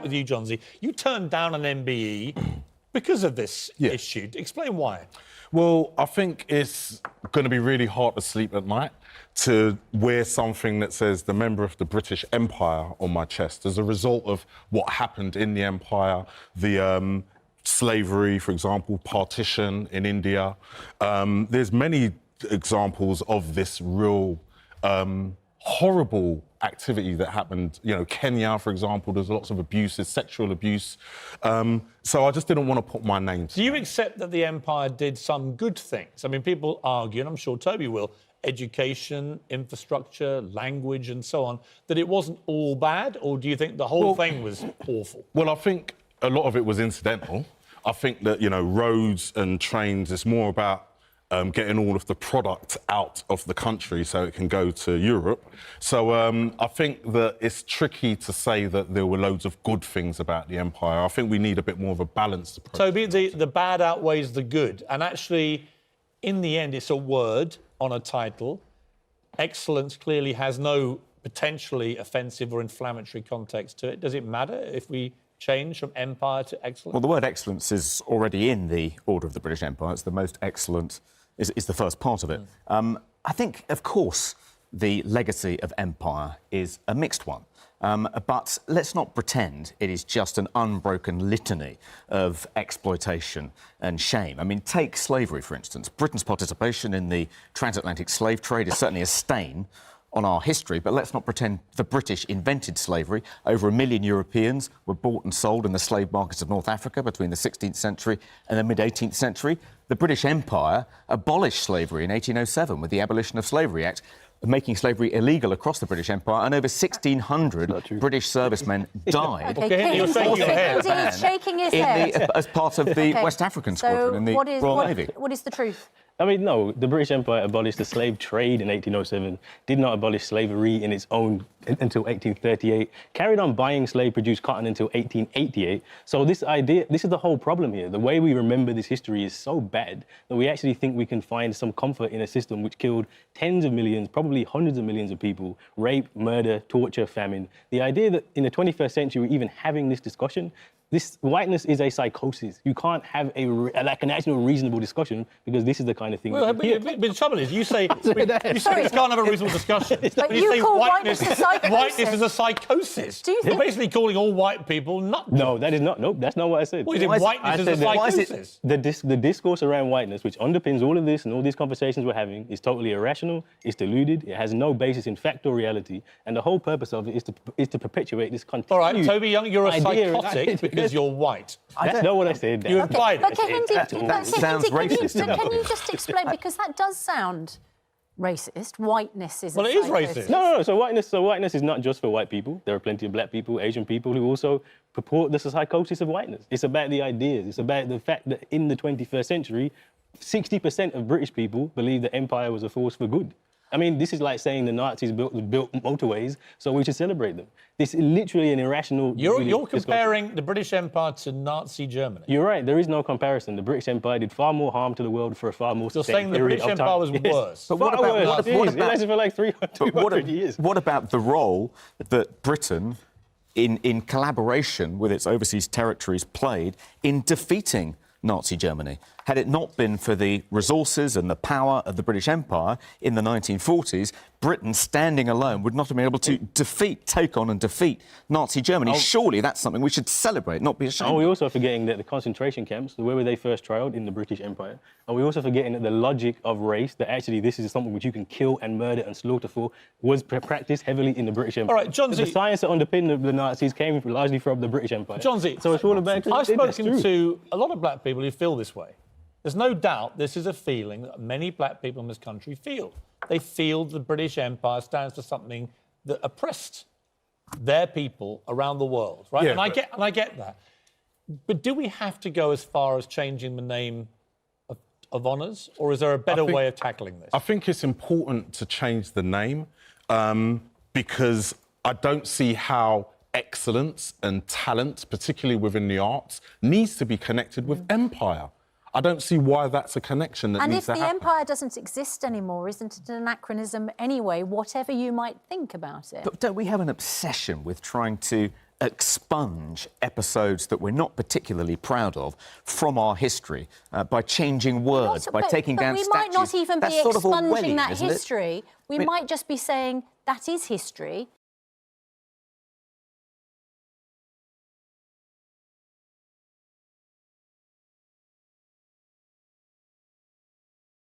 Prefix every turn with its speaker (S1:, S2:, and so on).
S1: with you, Jonzi. You turned down an MBE because of this issue. Explain why.
S2: Well, I think it's going to be really hard to sleep at night to wear something that says the member of the British Empire on my chest as a result of what happened in the Empire, the slavery, for example, partition in India. There's many examples of this real horrible activity that happened. You know, Kenya, for example, there's lots of abuses, sexual abuse. So I just didn't want to put my name to it.
S1: Do you accept that the Empire did some good things? I mean, people argue, and I'm sure Toby will, education, infrastructure, language and so on, that it wasn't all bad? Or do you think the whole thing was awful?
S2: Well, I think a lot of it was incidental. I think that, you know, roads and trains, it's more about getting all of the product out of the country so it can go to Europe. So I think that it's tricky to say that there were loads of good things about the Empire. I think we need a bit more of a balanced approach.
S1: Toby, the bad outweighs the good. And actually, in the end, it's a word on a title. Excellence clearly has no potentially offensive or inflammatory context to it. Does it matter if we change from empire to excellence?
S3: Well, the word excellence is already in the Order of the British Empire. It's the most excellent, is the first part of it. I think, of course, the legacy of empire is a mixed one. But let's not pretend it is just an unbroken litany of exploitation and shame. I mean, take slavery, for instance. Britain's participation in the transatlantic slave trade is certainly a stain on our history, but let's not pretend the British invented slavery. Over 1 million Europeans were bought and sold in the slave markets of North Africa between the 16th century and the mid-18th century. The British Empire abolished slavery in 1807 with the Abolition of Slavery Act, making slavery illegal across the British Empire, and over 1,600 British servicemen died.
S1: Okay, you're shaking your head.
S4: He's shaking his head.
S3: As part of the West African Squadron in the Royal Navy.
S4: What is the truth?
S5: I mean, no, the British Empire abolished the slave trade in 1807, did not abolish slavery in its own until 1838, carried on buying slave-produced cotton until 1888. So this is the whole problem here. The way we remember this history is so bad that we actually think we can find some comfort in a system which killed tens of millions, probably hundreds of millions of people, rape, murder, torture, famine. The idea that in the 21st century we're even having this discussion, this whiteness is a psychosis. You can't have an actual reasonable discussion because this is the kind of thing.
S1: Well, but the trouble is, you say we can't have a reasonable discussion.
S4: But you say
S1: call
S4: whiteness a psychosis.
S1: Whiteness is a psychosis.
S4: Do you think...
S1: You're basically calling all white people nuts.
S5: No, that is not. Nope, that's not what I said.
S1: What is it? Whiteness is a psychosis.
S5: The discourse around whiteness, which underpins all of this and all these conversations we're having, is totally irrational. It's deluded. It has no basis in fact or reality. And the whole purpose of it is to perpetuate this continued.
S1: All right, Toby Young, you're a psychotic because you're white.
S5: That's not what I said.
S1: You implied
S4: But
S1: it.
S4: Kehinde,
S3: That sounds racist.
S4: Can you just explain, because that does sound racist. Whiteness is
S1: Well, it is racist.
S5: No. So whiteness is not just for white people. There are plenty of black people, Asian people who also purport the psychosis of whiteness. It's about the ideas. It's about the fact that in the 21st century, 60% of British people believe that empire was a force for good. I mean, this is like saying the Nazis built motorways, so we should celebrate them. This is literally an irrational...
S1: You're comparing the British Empire to Nazi Germany.
S5: You're right, there is no comparison. The British Empire did far more harm to the world for a far more
S1: sustained period of time. You're saying the British Empire was worse.
S3: But
S5: it lasted for like 200 years.
S3: What about the role that Britain, in collaboration with its overseas territories, played in defeating Nazi Germany? Had it not been for the resources and the power of the British Empire in the 1940s, Britain, standing alone, would not have been able to take on and defeat Nazi Germany. Surely that's something we should celebrate, not be ashamed of.
S5: We're also forgetting that the concentration camps, where were they first trialled? In the British Empire. And we're also forgetting that the logic of race, that actually this is something which you can kill and murder and slaughter for, was practiced heavily in the British Empire.
S1: All right, Jonzi...
S5: The science that underpinned the Nazis came largely from the British Empire.
S1: Jonzi...
S5: So it's all about...
S1: I've spoken to a lot of black people who feel this way. There's no doubt this is a feeling that many black people in this country feel. They feel the British Empire stands for something that oppressed their people around the world, right?
S2: Yeah,
S1: and I get that. But do we have to go as far as changing the name of honours, or is there a better way of tackling this?
S2: I think it's important to change the name because I don't see how excellence and talent, particularly within the arts, needs to be connected with empire. I don't see why that's a connection that needs to happen.
S4: And if the empire doesn't exist anymore, isn't it an anachronism anyway, whatever you might think about it?
S3: But don't we have an obsession with trying to expunge episodes that we're not particularly proud of from our history by changing words, by taking down statues.
S4: We might not even be
S3: That's sort of
S4: expunging
S3: Orwellian,
S4: that
S3: isn't it?
S4: history. We might just be saying that is history.